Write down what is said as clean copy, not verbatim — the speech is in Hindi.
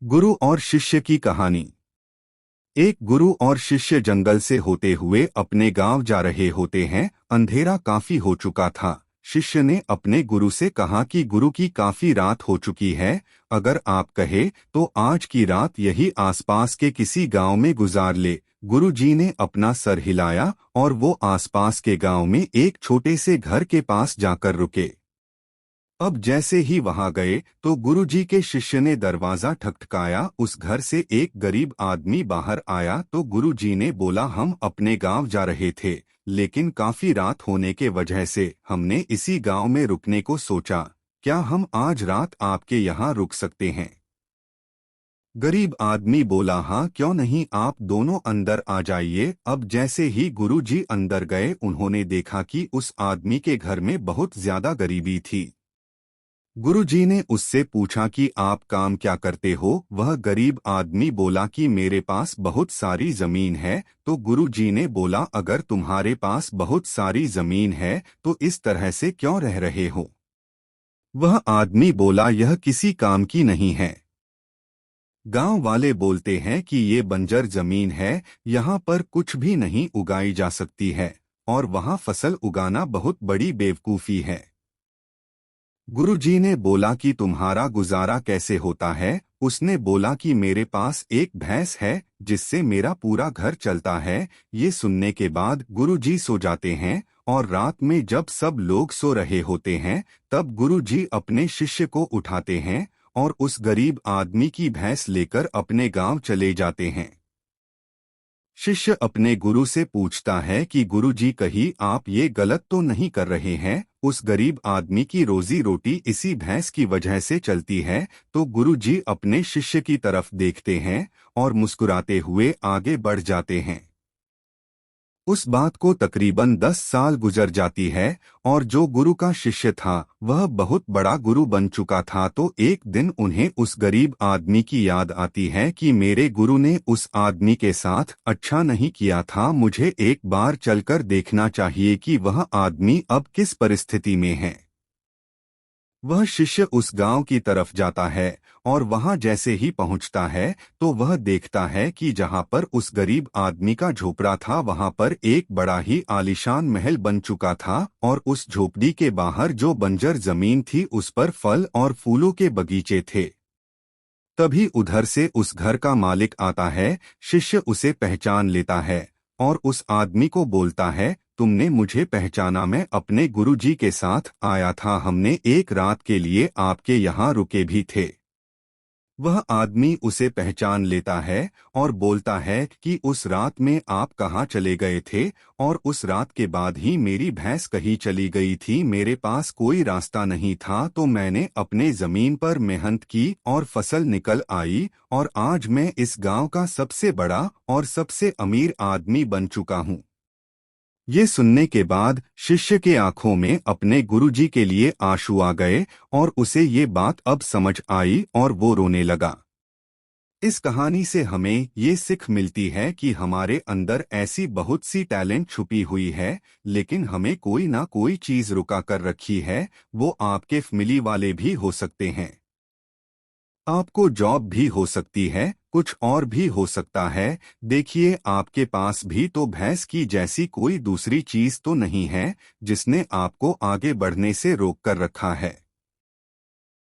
गुरु और शिष्य की कहानी। एक गुरु और शिष्य जंगल से होते हुए अपने गांव जा रहे होते हैं। अंधेरा काफी हो चुका था। शिष्य ने अपने गुरु से कहा कि गुरु की काफी रात हो चुकी है, अगर आप कहे तो आज की रात यही आसपास के किसी गांव में गुजार ले। गुरु जी ने अपना सर हिलाया और वो आसपास के गांव में एक छोटे से घर के पास जाकर रुके। अब जैसे ही वहां गए तो गुरुजी के शिष्य ने दरवाजा ठकठकाया। उस घर से एक गरीब आदमी बाहर आया तो गुरुजी ने बोला, हम अपने गांव जा रहे थे, लेकिन काफी रात होने के वजह से हमने इसी गांव में रुकने को सोचा। क्या हम आज रात आपके यहाँ रुक सकते हैं? गरीब आदमी बोला, हाँ क्यों नहीं, आप दोनों अंदर आ जाइए। अब जैसे ही गुरुजी अंदर गए उन्होंने देखा कि उस आदमी के घर में बहुत ज्यादा गरीबी थी। गुरुजी ने उससे पूछा कि आप काम क्या करते हो? वह गरीब आदमी बोला कि मेरे पास बहुत सारी जमीन है। तो गुरुजी ने बोला, अगर तुम्हारे पास बहुत सारी जमीन है तो इस तरह से क्यों रह रहे हो? वह आदमी बोला, यह किसी काम की नहीं है। गांव वाले बोलते हैं कि ये बंजर जमीन है, यहाँ पर कुछ भी नहीं उगाई जा सकती है और वहाँ फसल उगाना बहुत बड़ी बेवकूफ़ी है। गुरुजी ने बोला कि तुम्हारा गुजारा कैसे होता है? उसने बोला कि मेरे पास एक भैंस है जिससे मेरा पूरा घर चलता है। ये सुनने के बाद गुरुजी सो जाते हैं और रात में जब सब लोग सो रहे होते हैं तब गुरुजी अपने शिष्य को उठाते हैं और उस गरीब आदमी की भैंस लेकर अपने गांव चले जाते हैं। शिष्य अपने गुरु से पूछता है कि गुरुजी कहीं आप ये गलत तो नहीं कर रहे हैं? उस गरीब आदमी की रोजी रोटी इसी भैंस की वजह से चलती है। तो गुरुजी अपने शिष्य की तरफ देखते हैं और मुस्कुराते हुए आगे बढ़ जाते हैं। उस बात को तकरीबन 10 साल गुजर जाती है और जो गुरु का शिष्य था वह बहुत बड़ा गुरु बन चुका था। तो एक दिन उन्हें उस गरीब आदमी की याद आती है कि मेरे गुरु ने उस आदमी के साथ अच्छा नहीं किया था, मुझे एक बार चलकर देखना चाहिए कि वह आदमी अब किस परिस्थिति में है। वह शिष्य उस गांव की तरफ जाता है और वहां जैसे ही पहुंचता है तो वह देखता है कि जहां पर उस गरीब आदमी का झोपड़ा था वहां पर एक बड़ा ही आलीशान महल बन चुका था और उस झोपड़ी के बाहर जो बंजर जमीन थी उस पर फल और फूलों के बगीचे थे। तभी उधर से उस घर का मालिक आता है। शिष्य उसे पहचान लेता है और उस आदमी को बोलता है, तुमने मुझे पहचाना? मैं अपने गुरुजी के साथ आया था, हमने एक रात के लिए आपके यहाँ रुके भी थे। वह आदमी उसे पहचान लेता है और बोलता है कि उस रात में आप कहाँ चले गए थे? और उस रात के बाद ही मेरी भैंस कहीं चली गई थी, मेरे पास कोई रास्ता नहीं था, तो मैंने अपने जमीन पर मेहनत की और फसल निकल आई और आज मैं इस गांव का सबसे बड़ा और सबसे अमीर आदमी बन चुका हूँ। ये सुनने के बाद शिष्य के आंखों में अपने गुरुजी के लिए आंसू आ गए और उसे ये बात अब समझ आई और वो रोने लगा। इस कहानी से हमें ये सीख मिलती है कि हमारे अंदर ऐसी बहुत सी टैलेंट छुपी हुई है, लेकिन हमें कोई ना कोई चीज रुका कर रखी है। वो आपके फैमिली वाले भी हो सकते हैं, आपको जॉब भी हो सकती है, कुछ और भी हो सकता है। देखिए, आपके पास भी तो भैंस की जैसी कोई दूसरी चीज तो नहीं है जिसने आपको आगे बढ़ने से रोक कर रखा है।